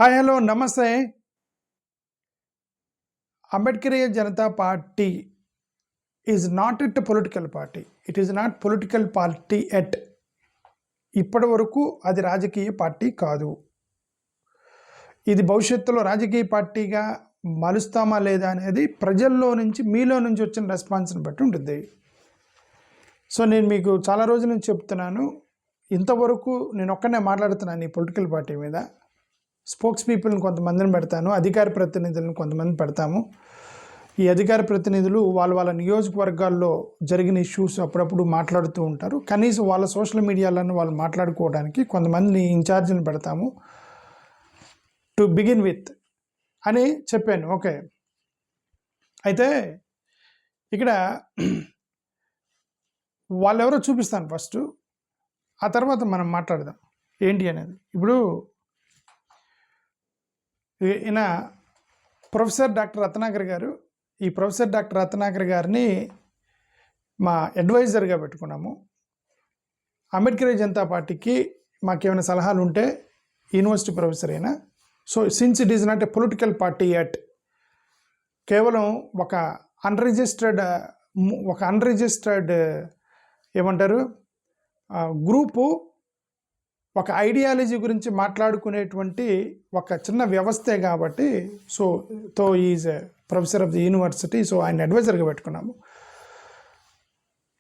Hi hello నమస్తే. Ambedkariya Janata party is not at political party. It is not political party at. ఇప్పటి వరకు అది రాజకీయ పార్టీ కాదు. ఇది భవిష్యత్తులో రాజకీయ పార్టీగా మలుస్తామా లేదా అనేది ప్రజల్లో నుంచి, మీలో నుంచి వచ్చిన రెస్పాన్స్ని బట్టి ఉంటుంది. సో నేను మీకు చాలా రోజుల నుంచి చెప్తున్నాను, ఇంతవరకు నేను ఒక్కనే మాట్లాడుతున్నాను ఈ పొలిటికల్ పార్టీ మీద. స్పోక్స్ పీపుల్ని కొంతమందిని పెడతాను, అధికార ప్రతినిధులను కొంతమంది పెడతాము. ఈ అధికార ప్రతినిధులు వాళ్ళ నియోజకవర్గాల్లో జరిగిన ఇష్యూస్ అప్పుడప్పుడు మాట్లాడుతూ ఉంటారు. కనీసం వాళ్ళ సోషల్ మీడియాలను వాళ్ళు మాట్లాడుకోవడానికి కొంతమందిని ఇన్ఛార్జిని పెడతాము టు బిగిన్ విత్ అని చెప్పాను. ఓకే, అయితే ఇక్కడ వాళ్ళెవరో చూపిస్తాను ఫస్ట్, ఆ తర్వాత మనం మాట్లాడదాం ఏంటి అనేది. ఇప్పుడు ఈయన ప్రొఫెసర్ డాక్టర్ రత్నాకర్ గారు. ఈ ప్రొఫెసర్ డాక్టర్ రత్నాకర్ గారిని మా అడ్వైజర్గా పెట్టుకున్నాము. అంబేద్కర్ జనతా పార్టీకి మాకేమైనా సలహాలు ఉంటే యూనివర్సిటీ ప్రొఫెసర్ అయినా. So since it is not a political party at, కేవలం ఒక అన్రిజిస్టర్డ్ ఏమంటారు గ్రూపు ఒక ఐడియాలజీ గురించి మాట్లాడుకునేటువంటి ఒక చిన్న వ్యవస్థే కాబట్టి, so is professor of the university. So ఆయన అడ్వైజర్గా పెట్టుకున్నాము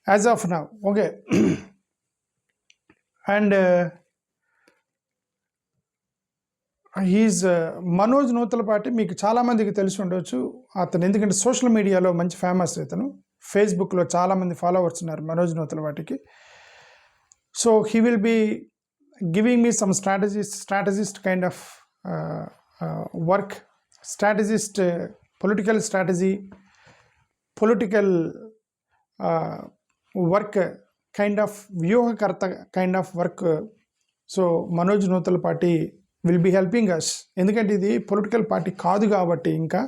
as of now. Okay, and he's Manoj Nuthalapati. మీకు చాలామందికి తెలిసి ఉండవచ్చు అతను, ఎందుకంటే సోషల్ మీడియాలో మంచి ఫేమస్. ఇతను ఫేస్బుక్లో చాలామంది ఫాలోవర్స్ ఉన్నారు మనోజ్ నూతలపాటికి. So he will be giving me some strategist kind of work, strategist, political strategy, political work kind of వ్యూహకర్త kind of work. So Manoj Nuthalapati will be helping us. ఎందుకంటే ఇది పొలిటికల్ పార్టీ కాదు కాబట్టి ఇంకా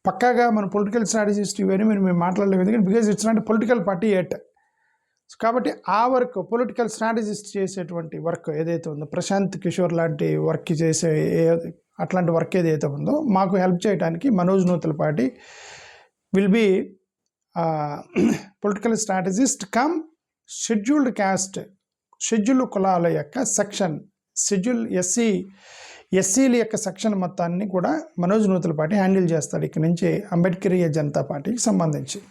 పక్కాగా మన పొలిటికల్ స్ట్రాటజిస్ట్ ఇవన్నీ మేము మాట్లాడలేము, ఎందుకంటే because it's not political party at. కాబట్టి ఆ వర్క్, పొలిటికల్ స్ట్రాటజిస్ట్ చేసేటువంటి వర్క్ ఏదైతే ఉందో, ప్రశాంత్ కిషోర్ లాంటి వర్క్ చేసే అట్లాంటి వర్క్ ఏదైతే ఉందో మాకు హెల్ప్ చేయడానికి Manoj Nuthalapati will be political strategist cum scheduled caste, scheduled కులాల యొక్క సెక్షన్, షెడ్యూల్ ఎస్సీల యొక్క సెక్షన్ మొత్తాన్ని కూడా మనోజ్ నూతలపాటి హ్యాండిల్ చేస్తాడు ఇక్కడ నుంచి అంబేద్కరీయ జనతా పార్టీకి సంబంధించి.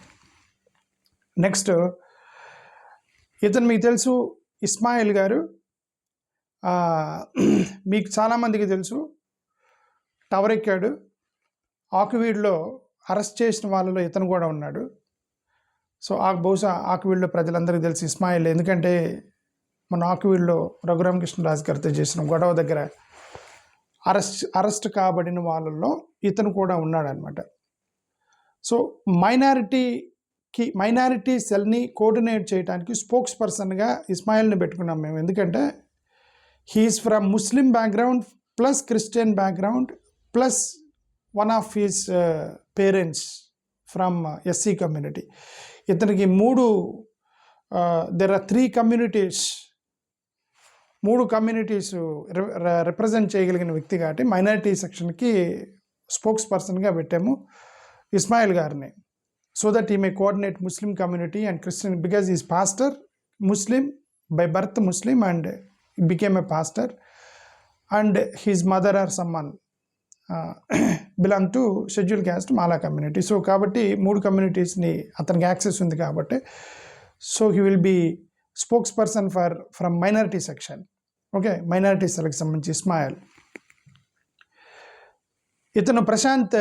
నెక్స్ట్ ఇతను మీకు తెలుసు ఇస్మాయిల్ గారు. మీకు చాలామందికి తెలుసు, టవర్ ఎక్కాడు. ఆకువీడులో అరెస్ట్ చేసిన వాళ్ళలో ఇతను కూడా ఉన్నాడు. సో బహుశా ఆకువీడులో ప్రజలందరికీ తెలుసు ఇస్మాయిల్, ఎందుకంటే మన ఆకువీడులో రఘురామకృష్ణరాజు గారితో చేసిన గొడవ దగ్గర అరెస్ట్ కాబడిన వాళ్ళల్లో ఇతను కూడా ఉన్నాడనమాట. సో మైనారిటీ సెల్ని కోఆర్డినేట్ చేయడానికి స్పోక్స్ పర్సన్గా ఇస్మాయిల్ని పెట్టుకున్నాం మేము. ఎందుకంటే he is from Muslim background plus Christian background plus one of his parents from SC community. ఇతనికి there are 3 communities, 3 communities represent చేయగలిగిన వ్యక్తి కాబట్టి మైనారిటీ సెక్షన్కి స్పోక్స్ పర్సన్గా పెట్టాము ఇస్మాయిల్ గారిని. So that he may coordinate Muslim community and Christian, because he is pastor, Muslim by birth, Muslim, and he became a pastor, and his mother or someone belong to scheduled caste Mala community. So కాబట్టి 3 communitiesని అతనికి access ఉంది కాబట్టి, so he will be spokesperson from minority section. Okay, minority సెలకి సంబంధించి ఇస్మాయిల్. ఇతను ప్రశాంత్,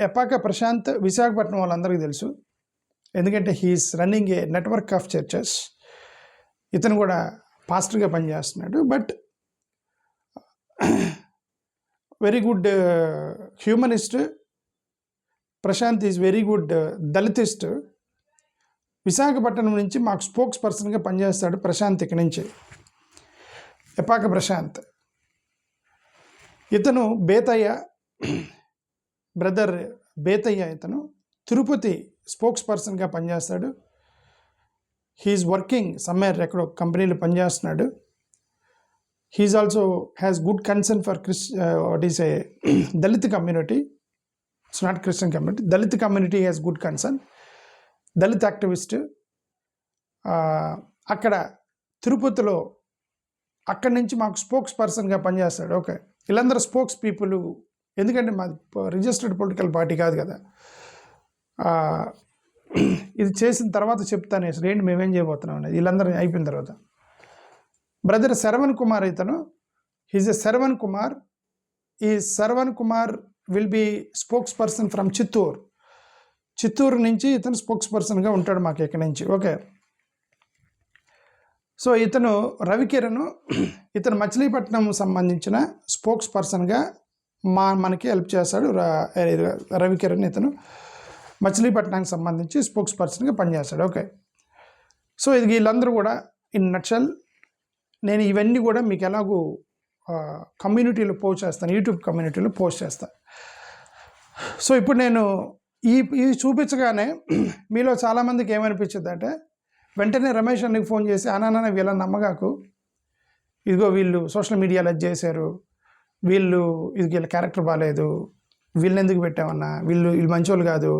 ఎపాక ప్రశాంత్ విశాఖపట్నం వాళ్ళందరికీ తెలుసు, ఎందుకంటే he is running a network of churches. ఇతను కూడా పాస్టర్గా పనిచేస్తున్నాడు. But very good humanist. Prashant is very good Dalitist. Visakhapatnam నుంచి మాకు స్పోక్స్ పర్సన్గా పనిచేస్తాడు ప్రశాంత్. ఇక్కడి నుంచి ఎపాక ప్రశాంత్. ఇతను బేతయ్య బ్రదర్ బేతయ్య. ఇతను తిరుపతి స్పోక్స్ పర్సన్గా పనిచేస్తాడు. హీఈస్ వర్కింగ్ సమ్వేర్, ఎక్కడో కంపెనీలో పనిచేస్తున్నాడు. He's also has good concern for what is a Dalit community. It's not Christian community. Dalit community has good concern. Dalit activist. అక్కడ తిరుపతిలో అక్కడి నుంచి మాకు స్పోక్స్ పర్సన్గా పనిచేస్తాడు. ఓకే, వీళ్ళందరూ స్పోక్స్ పీపుల్. ఎందుకంటే మాది రిజిస్టర్డ్ పొలిటికల్ పార్టీ కాదు కదా. ఇది చేసిన తర్వాత చెప్తాను అసలు ఏంటి మేమేం చేయబోతున్నాం అనేది వీళ్ళందరూ అయిపోయిన తర్వాత. బ్రదర్ శరవణ్ కుమార్ ఇతను, హీజ్ ఎ శరవణ్ కుమార్. ఈ Saravan Kumar will be spokes person from Chittoor నుంచి ఇతను స్పోక్స్ పర్సన్గా ఉంటాడు మాకు ఇక్కడి నుంచి. ఓకే, సో ఇతను రవికిరణ్, ఇతను మచిలీపట్నం సంబంధించిన స్పోక్స్ పర్సన్గా మనకి హెల్ప్ చేస్తాడు. రవికిరణ్ ఇతను మచిలీపట్నానికి సంబంధించి స్పోక్స్ పర్సన్గా పనిచేస్తాడు. ఓకే, సో ఇది వీళ్ళందరూ కూడా ఇన్ నట్షల్. నేను ఇవన్నీ కూడా మీకు ఎలాగూ కమ్యూనిటీలో పోస్ట్ చేస్తాను, యూట్యూబ్ కమ్యూనిటీలో పోస్ట్ చేస్తాను. సో ఇప్పుడు నేను ఇది చూపించగానే మీలో చాలామందికి ఏమనిపించింది అంటే, వెంటనే రమేష్ అన్నకి ఫోన్ చేసి అన్న వీళ్ళ నమ్మగాకు, ఇదిగో వీళ్ళు సోషల్ మీడియాలో అది చేశారు, వీళ్ళ క్యారెక్టర్ బాగాలేదు, వీళ్ళని ఎందుకు పెట్టామన్నా, వీళ్ళు మంచోళ్ళు కాదు,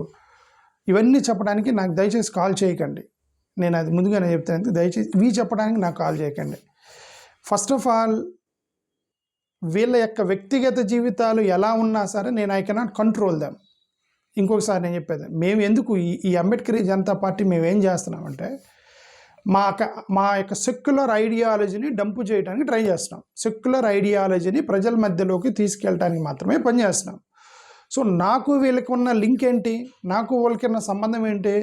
ఇవన్నీ చెప్పడానికి నాకు దయచేసి కాల్ చేయకండి. నేను అది ముందుగానే చెప్తాను, దయచేసి ఇవి చెప్పడానికి నాకు కాల్ చేయకండి. ఫస్ట్ ఆఫ్ ఆల్ వీళ్ళ యొక్క వ్యక్తిగత జీవితాలు ఎలా ఉన్నా సరే నేను ఐ కెనాట్ కంట్రోల్ దెమ్. ఇంకొకసారి నేను చెప్పేది, మేము ఎందుకు ఈ అంబేద్కర్ జనతా పార్టీ మేము ఏం చేస్తున్నామంటే మా యొక్క సెక్యులర్ ఐడియాలజీని డంపు చేయడానికి ట్రై చేస్తున్నాం. సెక్యులర్ ఐడియాలజీని ప్రజల మధ్యలోకి తీసుకెళ్ళడానికి మాత్రమే పనిచేస్తున్నాం. సో నాకు వీళ్ళకి ఉన్న లింక్ ఏంటి, నాకు వాళ్ళకి ఉన్న సంబంధం ఏంటి?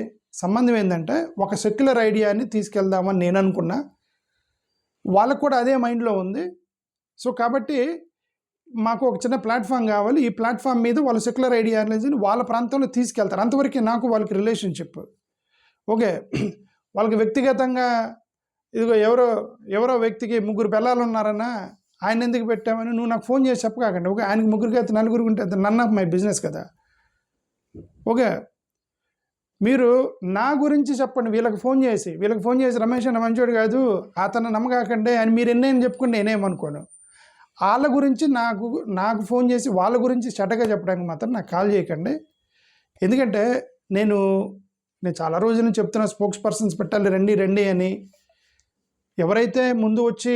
సంబంధం ఏంటంటే ఒక సెక్యులర్ ఐడియాని తీసుకెళ్దామని నేను అనుకున్నా, వాళ్ళకు కూడా అదే మైండ్లో ఉంది. సో కాబట్టి మాకు ఒక చిన్న ప్లాట్ఫామ్ కావాలి, ఈ ప్లాట్ఫామ్ మీద వాళ్ళ సెక్యులర్ ఐడియాలజీని వాళ్ళ ప్రాంతంలో తీసుకెళ్తారు. అంతవరకు నాకు వాళ్ళకి రిలేషన్షిప్. ఓకే, వాళ్ళకి వ్యక్తిగతంగా ఇదిగో ఎవరో వ్యక్తికి 3 పిల్లలు ఉన్నారన్నా ఆయన ఎందుకు పెట్టామని నువ్వు నాకు ఫోన్ చేసి చెప్పకాకండి. ఓకే, ఆయనకి 3 అయితే 4 ఉంటే నన్ ఆఫ్ మై బిజినెస్ కదా. ఓకే, మీరు నా గురించి చెప్పండి. వీళ్ళకి ఫోన్ చేసి రమేష్ అన్న మంచోడు కాదు, అతను నమ్మకాకండి అని మీరు ఎన్నేం చెప్పుకుంటే నేనేమనుకోను. వాళ్ళ గురించి నాకు ఫోన్ చేసి వాళ్ళ గురించి చెడ్డగా చెప్పడానికి మాత్రం నాకు కాల్ చేయకండి. ఎందుకంటే నేను చాలా రోజుల నుంచి చెప్తున్నా, స్పోక్స్ పర్సన్స్ పెట్టాలి రండి అని. ఎవరైతే ముందు వచ్చి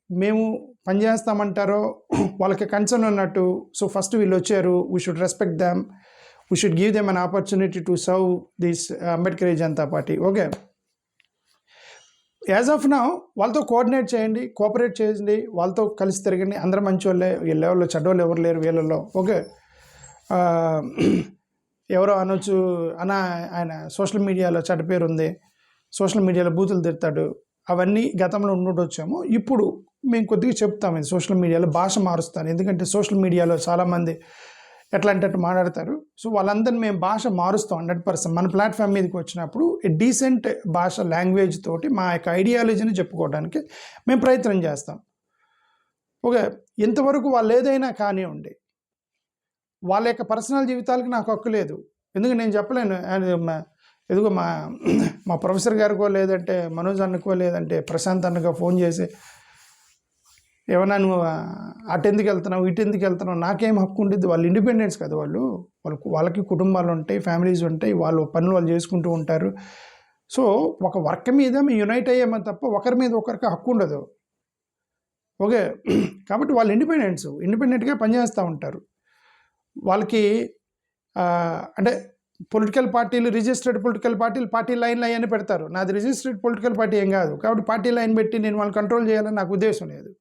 మేము పనిచేస్తామంటారో వాళ్ళకి కన్సర్న్ ఉన్నట్టు. సో ఫస్ట్ వీళ్ళు వచ్చారు, we should respect them, we should give them an opportunity to serve this Ambedkar Janata party. Okay, as of now వాళ్ళతో కోఆర్డినేట్ చేయండి, కోఆపరేట్ చేయండి, వాళ్ళతో కలిసి తిరగండి. అందరూ మంచి వాళ్ళే, వీళ్ళ లెవెల్లో చెడ్డోళ్ళు ఎవరు లేరు వీళ్ళల్లో. ఓకే, ఎవరో అనొచ్చు అన్న ఆయన సోషల్ మీడియాలో చెడ్డ పేరు ఉంది, సోషల్ మీడియాలో బూతులు తిడతాడు, అవన్నీ గతంలో ఉండొచ్చాము. ఇప్పుడు మేము కొద్దిగా చెప్తాము, ఇది సోషల్ మీడియాలో భాష మారుస్తాను. ఎందుకంటే సోషల్ మీడియాలో చాలామంది ఎట్లా అంటే మాట్లాడతారు. సో వాళ్ళందరినీ మేము భాష మారుస్తాం 100%. మన ప్లాట్ఫామ్ మీదకి వచ్చినప్పుడు డీసెంట్ భాష, లాంగ్వేజ్ తోటి మా యొక్క ఐడియాలజీని చెప్పుకోవడానికి మేము ప్రయత్నం చేస్తాం. ఓకే, ఇంతవరకు వాళ్ళు ఏదైనా కానివ్వండి, వాళ్ళ యొక్క పర్సనల్ జీవితాలకి నాకు హక్కు లేదు. ఎందుకంటే నేను చెప్పలేను. ఎదుగో మా ప్రొఫెసర్ గారికో, లేదంటే మనోజ్ అన్నకో, లేదంటే ప్రశాంత్ అన్నకో ఫోన్ చేసి ఏమన్నా నువ్వు అటు ఎందుకు వెళ్తున్నావు, ఇటు ఎందుకు వెళ్తున్నావు, నాకేం హక్కు ఉంటుంది? వాళ్ళు ఇండిపెండెన్స్ కదా, వాళ్ళకి కుటుంబాలు ఉంటాయి, ఫ్యామిలీస్ ఉంటాయి, వాళ్ళు పనులు వాళ్ళు చేసుకుంటూ ఉంటారు. సో ఒక వర్క్ మీద మేము యునైట్ అయ్యామని తప్ప ఒకరి మీద ఒకరికి హక్కు ఉండదు. ఓకే, కాబట్టి వాళ్ళు ఇండిపెండెంట్గా పనిచేస్తూ ఉంటారు. వాళ్ళకి అంటే పొలిటికల్ పార్టీలు, రిజిస్టర్డ్ పొలిటికల్ పార్టీలు పార్టీ లైన్లు అవన్నీ పెడతారు. నాది రిజిస్టర్డ్ పొలిటికల్ పార్టీ ఏం కాదు, కాబట్టి పార్టీ లైన్ పెట్టి నేను వాళ్ళని కంట్రోల్ చేయాలని నాకు ఉద్దేశం లేదు.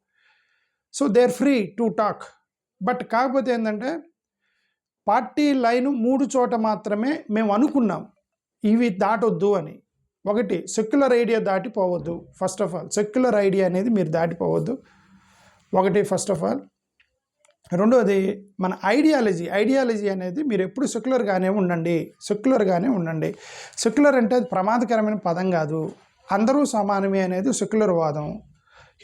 So they are free to talk. But కాకపోతే ఏంటంటే పార్టీ లైను 3 చోట మాత్రమే మేము అనుకున్నాం ఇవి దాటొద్దు అని. ఒకటి, సెక్యులర్ ఐడియా దాటిపోవద్దు. First of all secular idea అనేది మీరు దాటిపోవద్దు, ఒకటి ఫస్ట్ ఆఫ్ ఆల్. రెండోది, మన ఐడియాలజీ అనేది మీరు ఎప్పుడు సెక్యులర్గానే ఉండండి. సెక్యులర్ అంటే అది ప్రమాదకరమైన పదం కాదు. అందరూ సమానమే అనేది సెక్యులర్ వాదం.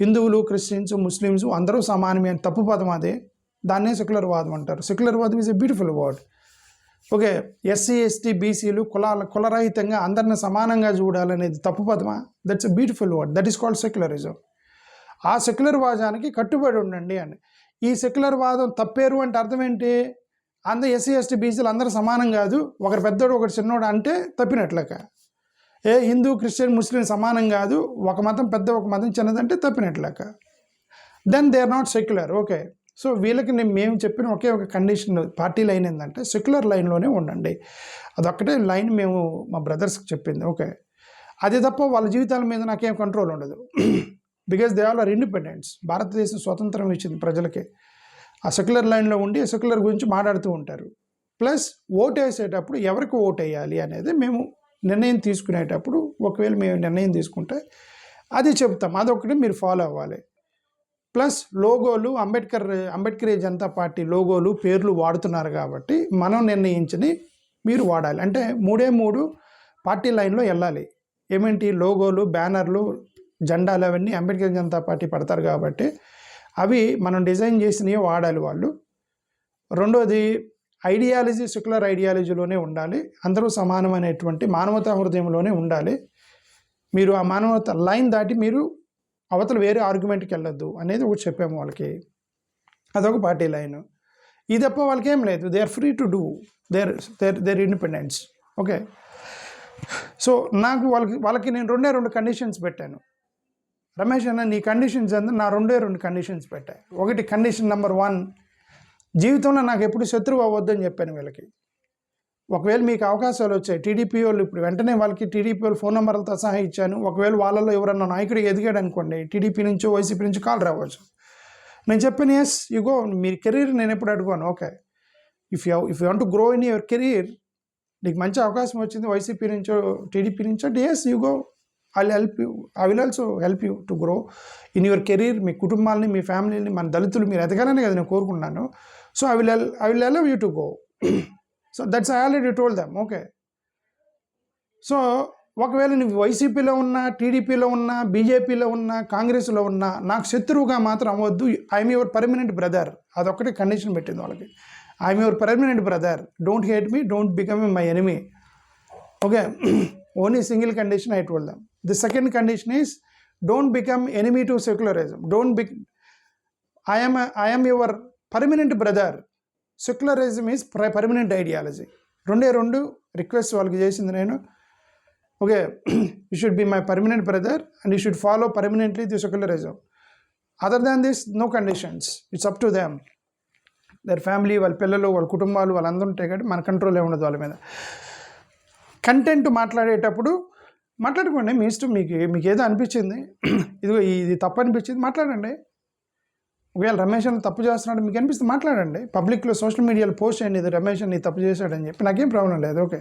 హిందువులు, క్రిస్టియన్స్, ముస్లిమ్స్ అందరూ సమానమే అని తప్పు పదం అదే, దాన్నే సెక్యులర్ వాదం అంటారు. సెక్యులర్ వాదం is a beautiful word. Okay, SC, ST, బీసీలు కులరహితంగా అందరిని సమానంగా చూడాలనేది తప్పు పదమా? That's a beautiful word, that is called secularism. ఆ సెక్యులర్ వాదానికి కట్టుబడి ఉండండి అని. ఈ సెక్యులర్ వాదం తప్పేరు అంటే అర్థం ఏంటి? అందరూ ఎస్సీ ఎస్టీ బీసీలు అందరూ సమానం కాదు, ఒకరు పెద్దోడు ఒకటి చిన్నోడు అంటే తప్పినట్లక. హిందూ క్రిస్టియన్ ముస్లిం సమానం కాదు, ఒక మతం పెద్ద ఒక మతం చిన్నదంటే తప్పినట్లక. Then they are not secular. Okay, so వీళ్ళకి మేము చెప్పిన ఒకే ఒక కండిషన్ పార్టీ లైన్ ఏంటంటే సెక్యులర్ లైన్లోనే ఉండండి. అదొక్కటే లైన్ మేము మా బ్రదర్స్కి చెప్పింది. ఓకే, అది తప్ప వాళ్ళ జీవితాల మీద నాకేం కంట్రోల్ ఉండదు. Because they all are independents. భారతదేశం స్వతంత్రం ఇచ్చింది ప్రజలకి. ఆ సెక్యులర్ లైన్లో ఉండి సెక్యులర్ గురించి మాట్లాడుతూ ఉంటారు. ప్లస్ ఓటు వేసేటప్పుడు ఎవరికి ఓటు వేయాలి అనేది మేము నిర్ణయం తీసుకునేటప్పుడు ఒకవేళ మేము నిర్ణయం తీసుకుంటే అది చెప్తాం, అదొకటి మీరు ఫాలో అవ్వాలి. ప్లస్ లోగోలు అంబేద్కర్ జనతా పార్టీ లోగోలు పేర్లు వాడుతున్నారు కాబట్టి మనం నిర్ణయించని మీరు వాడాలి. అంటే 3 పార్టీ లైన్లో వెళ్ళాలి. ఏమేంటి? లోగోలు, బ్యానర్లు, జెండాలు అవన్నీ అంబేద్కర్ జనతా పార్టీ పడతారు కాబట్టి అవి మనం డిజైన్ చేసినవి వాడాలి వాళ్ళు. రెండోది ఐడియాలజీ సెక్యులర్ ఐడియాలజీలోనే ఉండాలి. అందరూ సమానమైనటువంటి మానవతా హృదయంలోనే ఉండాలి. మీరు ఆ మానవత లైన్ దాటి మీరు అవతల వేరే ఆర్గ్యుమెంట్కి వెళ్ళొద్దు అనేది ఒకటి చెప్పాము వాళ్ళకి. అదొక పార్టీ లైన్. ఇది తప్ప వాళ్ళకి ఏం లేదు. They are free to do their independence. Okay, so నాకు వాళ్ళకి నేను 2 కండిషన్స్ పెట్టాను. రమేష్ అన్న నీ కండిషన్స్ అంతా నా 2 కండిషన్స్ పెట్టాను. ఒకటి కండిషన్ నెంబర్ 1, జీవితంలో నాకు ఎప్పుడు శత్రువు అవ్వద్దని చెప్పాను వీళ్ళకి. ఒకవేళ మీకు అవకాశాలు వచ్చాయి, టీడీపీ వాళ్ళు ఇప్పుడు వెంటనే వాళ్ళకి టీడీపీ వాళ్ళు ఫోన్ నెంబర్లతో సహా ఇచ్చాను. ఒకవేళ వాళ్ళలో ఎవరన్నా నాయకుడికి ఎదిగాడు అనుకోండి, టీడీపీ నుంచో వైసీపీ నుంచి కాల్ రావచ్చు. నేను చెప్పాను ఎస్ యు గో, మీ కెరీర్ నేను ఎప్పుడు అడుగుతాను. Okay, if you want to grow in your career, నీకు మంచి అవకాశం వచ్చింది వైసీపీ నుంచో టీడీపీ నుంచో, yes you go, I will also help you to grow in your career. మీ కుటుంబాలని, మీ ఫ్యామిలీని, మన దళితులు మీరు ఎదగాలని కదా నేను కోరుకున్నాను. So I will allow you to go. So that's I already told them. Okay, so ఒకవేళ నువ్వు వైసీపీలో ఉన్నా, టీడీపీలో ఉన్నా, బీజేపీలో ఉన్నా, కాంగ్రెస్లో ఉన్నా నాకు శత్రువుగా మాత్రం అవ్వద్దు. I'm your permanent brother. అదొక్కటే కండిషన్ పెట్టింది వాళ్ళకి. I'm your permanent brother, don't hate me, don't become my enemy. Okay, only single condition I told them. The second condition is don't become enemy to secularism. I am your permanent brother. Secularism is permanent ideology. 2 request వాళ్ళకి చేసింది నేను. Okay, you should be my permanent brother and you should follow permanently the secularism. Other than this no conditions. It's up to them. Their family, వాళ్ళ పిల్లలు, వాళ్ళ కుటుంబాలు, వాళ్ళందరూ ఉంటాయి కాబట్టి మన కంట్రోల్ ఉండదు వాళ్ళ మీద. కంటెంట్ మాట్లాడేటప్పుడు మాట్లాడుకోండి, మీ ఇష్టం. మీకు ఏదో అనిపించింది, ఇది తప్పు అనిపించింది మాట్లాడండి. ఒకవేళ రమేష్ అని తప్పు చేస్తున్నాడు మీకు అనిపిస్తే మాట్లాడండి. పబ్లిక్లో సోషల్ మీడియాలో పోస్ట్ చేయండి, ఇది రమేష్ అని తప్పు చేశాడని చెప్పి, నాకేం ప్రాబ్లం లేదు. ఓకే,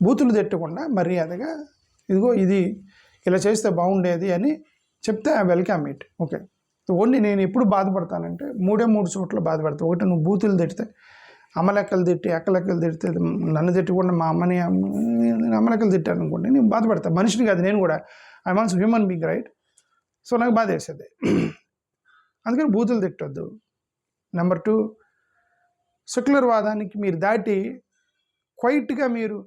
బూతులు తిట్టకుండా మర్యాదగా ఇది ఇలా చేస్తే బాగుండేది అని చెప్తే I welcome it. Okay, only నేను ఎప్పుడు బాధపడతానంటే 3 చోట్ల బాధపడతాను. ఒకటి, నువ్వు బూతులు తిడితే, అమ్మలెక్కలు తిట్టి, అక్కలెక్కలు తిడితే, నన్ను తిట్టకుండా మా అమ్మని అమ్మలెక్కలు తిట్టాను అనుకోండి, నేను బాధపడతాను. మనిషిని కాదు నేను కూడా, I also human being, right? So నాకు బాధ వేసేది. అందుకని బూతులు తిట్టొద్దు. నెంబర్ 2, సెక్యులర్ వాదానికి మీరు దాటి క్వైట్గా మీరు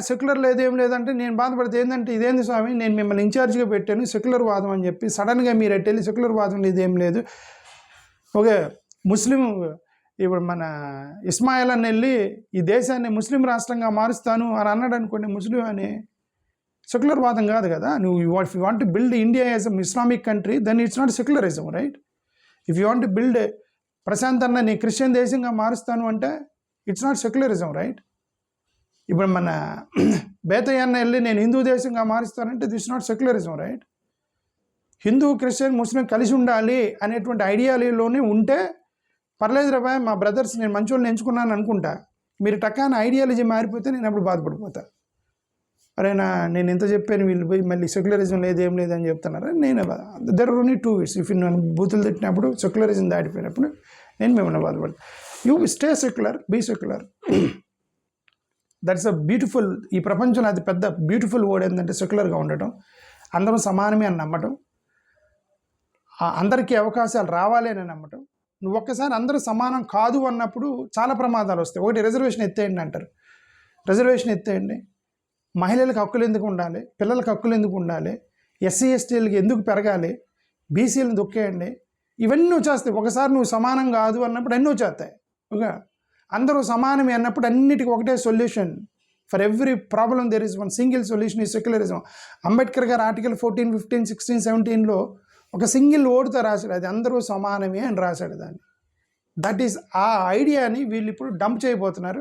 సెక్యులర్ లేదేం లేదంటే నేను బాధపడితే ఏంటంటే, ఇదేంది స్వామి, నేను మిమ్మల్ని ఇన్ఛార్జ్గా పెట్టాను సెక్యులర్ వాదం అని చెప్పి సడన్గా మీరు ఎట్టెళ్ళి సెక్యులర్ వాదం ఇదేం లేదు. ఓకే, ముస్లిం ఇప్పుడు మన ఇస్మాయిల్ అని వెళ్ళి ఈ దేశాన్ని ముస్లిం రాష్ట్రంగా మారుస్తాను అని అన్నాడు అనుకోండి, ముస్లిం అని సెక్యులర్ వాదం కాదు కదా. నువ్వు if you want to build India as a Islamic country, then it's not secularism, right? If you want to build Prashant అన్న నీ క్రిస్టియన్ దేశంగా మారుస్తాను అంటే ఇట్స్ నాట్ సెక్యులరిజం, రైట్? ఇప్పుడు మన బేతయ్య అన్న వెళ్ళి నేను హిందూ దేశంగా మారుస్తానంటే this not secularism, right? Hindu Christian Muslim కలిసి ఉండాలి అనేటువంటి ఐడియాలజీలోనే ఉంటే పర్లేదు రా మా బ్రదర్స్, నేను మంచోళ్ళని ఎంచుకున్నాను అనుకుంటా. మీరు టక్కాన ఐడియాలజీ మారిపోతే నేను అప్పుడు బాధపడిపోతా. అరేనా నేను ఎంత చెప్పాను, వీళ్ళు పోయి మళ్ళీ సెక్యులరిజం లేదు ఏం లేదని చెప్తున్నారా? నేను there are only 2 ways. If నన్ను బూతులు తిట్టినప్పుడు, సెక్యులరిజం దాటిపోయినప్పుడు నేను మిమ్మల్ని బాధపడతాను. You stay secular, be secular. That's a beautiful, ఈ ప్రపంచంలో అది పెద్ద బ్యూటిఫుల్ వర్డ్ ఏంటంటే సెక్యులర్గా ఉండటం, అందరం సమానమే అని నమ్మటం, అందరికీ అవకాశాలు రావాలి అని నమ్మటం. నువ్వు ఒక్కసారి అందరూ సమానం కాదు అన్నప్పుడు చాలా ప్రమాదాలు వస్తాయి. ఒకటి, రిజర్వేషన్ ఎత్తేయండి అంటారు. రిజర్వేషన్ ఎత్తేయండి, మహిళలకు హక్కులు ఎందుకు ఉండాలి, పిల్లలకు హక్కులు ఎందుకు ఉండాలి, ఎస్సీ ఎస్టీలకి ఎందుకు పెరగాలి, బీసీలను దొక్కేయండి, ఇవన్నీ వచ్చేస్తాయి. ఒకసారి నువ్వు సమానం కాదు అన్నప్పుడు అన్నీ వచ్చేస్తాయి. ఓకే, అందరూ సమానమే అన్నప్పుడు అన్నిటికీ ఒకటే solution. For every problem there is one single solution ఈ సెక్యులరిజం. అంబేద్కర్ గారు ఆర్టికల్ 14, 15, 16, 17లో ఒక సింగిల్ ఓటుతో రాశాడు, అది అందరూ సమానమే అని రాశాడు దాన్ని. దట్ ఈస్ ఆ ఐడియాని వీళ్ళు ఇప్పుడు డంప్ చేయబోతున్నారు.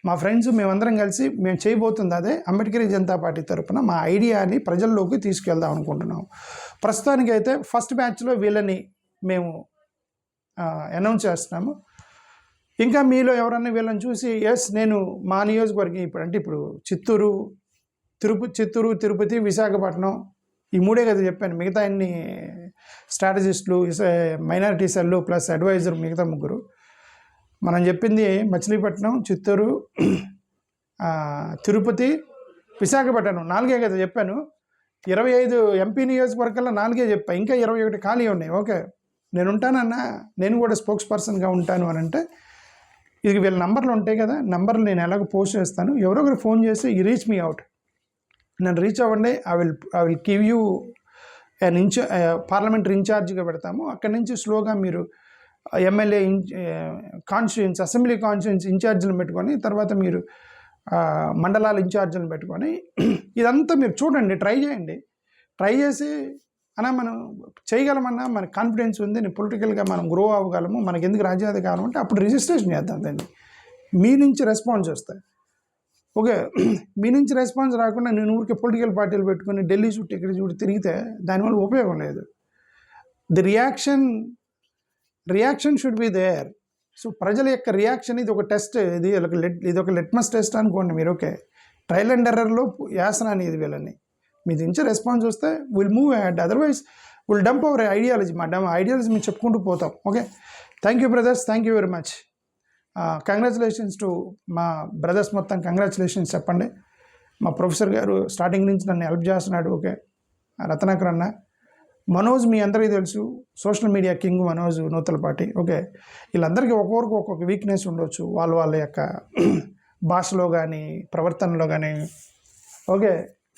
మా ఫ్రెండ్స్ మేమందరం కలిసి మేము చేయబోతుంది అదే. అంబేద్కర్ జనతా పార్టీ తరఫున మా ఐడియాని ప్రజల్లోకి తీసుకెళ్దాం అనుకుంటున్నాం. ప్రస్తుతానికైతే ఫస్ట్ బ్యాచ్లో వీళ్ళని మేము అనౌన్స్ చేస్తున్నాము. ఇంకా మీలో ఎవరన్నా వీళ్ళని చూసి ఎస్ నేను మా నియోజకవర్గం ఇప్పుడు చిత్తూరు, తిరుపతి, విశాఖపట్నం ఈ 3 కదా చెప్పాను. మిగతా అన్ని స్ట్రాటజిస్టులు, మైనారిటీ సెల్లు ప్లస్ అడ్వైజర్ మిగతా 3. మనం చెప్పింది మచిలీపట్నం, చిత్తూరు, తిరుపతి, విశాఖపట్నం 4 కదా చెప్పాను. 25 ఎంపీ నియోజకవర్గాల్లో 4 చెప్పాను. ఇంకా 21 ఖాళీ ఉన్నాయి. ఓకే, నేను ఉంటానన్నా, నేను కూడా స్పోక్స్ పర్సన్గా ఉంటాను అని అంటే ఇది వీళ్ళ నంబర్లు ఉంటాయి కదా, నంబర్లు నేను ఎలాగో పోస్ట్ చేస్తాను. ఎవరో ఒకరు ఫోన్ చేసి యూ రీచ్ మీ అవుట్, నన్ను రీచ్ అవ్వండి. I will give you an parliamentary ఇన్ఛార్జ్గా పెడతాము. అక్కడి నుంచి స్లోగా మీరు ఎమ్మెల్యే కాన్స్టిట్యూన్స్, అసెంబ్లీ కాన్స్టిట్యూన్స్ ఇన్ఛార్జీలను పెట్టుకొని, తర్వాత మీరు మండలాల ఇన్ఛార్జీలను పెట్టుకొని ఇదంతా మీరు చూడండి, ట్రై చేయండి. ట్రై చేసి అన్నా మనం చేయగలమన్నా, మనకు కాన్ఫిడెన్స్ ఉంది, పొలిటికల్గా మనం గ్రో అవ్వగలము, మనకి ఎందుకు రాజ్యాధికారం అంటే అప్పుడు రిజిస్ట్రేషన్ చేద్దాం దాన్ని. మీ నుంచి రెస్పాన్స్ వస్తాయి. ఓకే, మీ నుంచి రెస్పాన్స్ రాకుండా నేను ఊరికే పొలిటికల్ పార్టీలు పెట్టుకుని ఢిల్లీ చుట్టూ ఇక్కడ చుట్టూ తిరిగితే దానివల్ల ఉపయోగం లేదు. The reaction should be there. So ప్రజల యొక్క రియాక్షన్ ఇది ఒక టెస్ట్, ఇది ఒక లిట్మస్ టెస్ట్ అనుకోండి మీరు. ఓకే, ట్రయల్ అండ్ ఎర్రర్లో యాసనాన్ని ఇది వీళ్ళని. మీ నుంచి రెస్పాన్స్ వస్తే will move ahead, otherwise will dump our ideology. మా ఐడియాలజీ మేము చెప్పుకుంటూ పోతాం. Okay, thank you brothers, thank you very much. Congratulations to మా బ్రదర్స్ మొత్తం, కంగ్రాచులేషన్స్ చెప్పండి. మా ప్రొఫెసర్ గారు స్టార్టింగ్ నుంచి నన్ను హెల్ప్ చేస్తున్నాడు. ఓకే, రత్నాకర్ అన్న, మనోజ్ మీ అందరికీ తెలుసు, social media king Manoj Nuthalapati. Okay, వీళ్ళందరికీ ఒక్కొక్కరికి ఒక్కొక్క వీక్నెస్ ఉండొచ్చు, వాళ్ళ యొక్క భాషలో కానీ, ప్రవర్తనలో కానీ, ఓకే,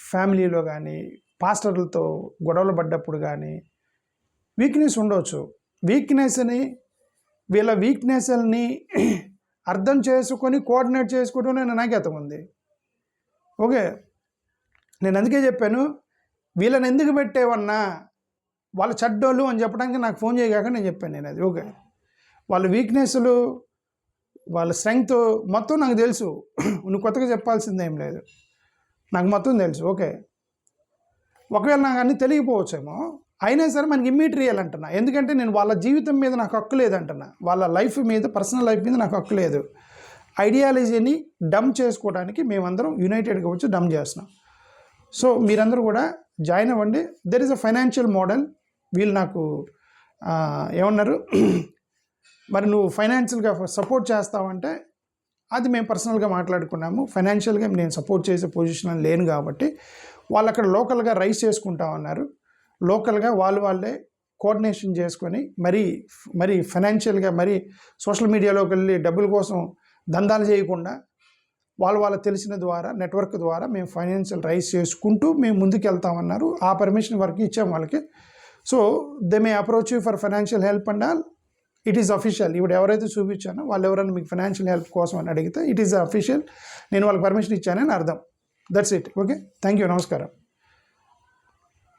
ఫ్యామిలీలో కానీ, పాస్టర్లతో గొడవలు పడ్డప్పుడు కానీ వీక్నెస్ ఉండవచ్చు. వీళ్ళ వీక్నెస్ని అర్థం చేసుకొని కోఆర్డినేట్ చేసుకోవడం నేను నాకేతం ఉంది. ఓకే, నేను అందుకే చెప్పాను, వీళ్ళని ఎందుకు పెట్టేవన్నా వాళ్ళ చెడ్డోళ్ళు అని చెప్పడానికి నాకు ఫోన్ చేయగాక నేను చెప్పాను నేను అది. ఓకే, వాళ్ళ వీక్నెస్లు, వాళ్ళ స్ట్రెంగ్త్ మొత్తం నాకు తెలుసు. నువ్వు కొత్తగా చెప్పాల్సింది ఏం లేదు, నాకు మొత్తం తెలుసు. ఓకే, ఒకవేళ నాకు అన్నీ తెలియకపోవచ్చేమో, అయినా సరే మనకి ఇమ్మీటరియల్ అంటున్నా. ఎందుకంటే నేను వాళ్ళ జీవితం మీద నాకు హక్కు లేదంటున్నా, వాళ్ళ లైఫ్ మీద, పర్సనల్ లైఫ్ మీద నాకు హక్కు లేదు. ఐడియాలజీని డమ్ చేసుకోవడానికి మేమందరం యునైటెడ్గా వచ్చి డమ్ చేస్తున్నాం. సో మీరందరూ కూడా జాయిన్ అవ్వండి. There is a financial model. వీళ్ళు నాకు ఏమన్నారు, మరి నువ్వు ఫైనాన్షియల్గా సపోర్ట్ చేస్తావంటే అది మేము పర్సనల్గా మాట్లాడుకున్నాము. ఫైనాన్షియల్గా నేను సపోర్ట్ చేసే పొజిషన్ లేను కాబట్టి వాళ్ళు అక్కడ లోకల్గా రైస్ చేసుకుంటామన్నారు. లోకల్గా వాళ్ళే కోఆర్డినేషన్ చేసుకొని మరి ఫైనాన్షియల్గా మరి సోషల్ మీడియాలోకి వెళ్ళి డబ్బుల కోసం దందాలు చేయకుండా వాళ్ళ తెలిసిన ద్వారా, నెట్వర్క్ ద్వారా మేము ఫైనాన్షియల్ రైస్ చేసుకుంటూ మేము ముందుకు వెళ్తామన్నారు. ఆ పర్మిషన్ వరకు ఇచ్చాం వాళ్ళకి. So they may approach you for financial help and all. It is official. ఇప్పుడు ఎవరైతే చూపించానో వాళ్ళు ఎవరైనా మీకు ఫైనాన్షియల్ హెల్ప్ కోసం అని అడిగితే ఇట్ ఈస్ అఫీషియల్, నేను వాళ్ళకి పర్మిషన్ ఇచ్చానని అర్థం. That's it. Okay, thank you, నమస్కారం.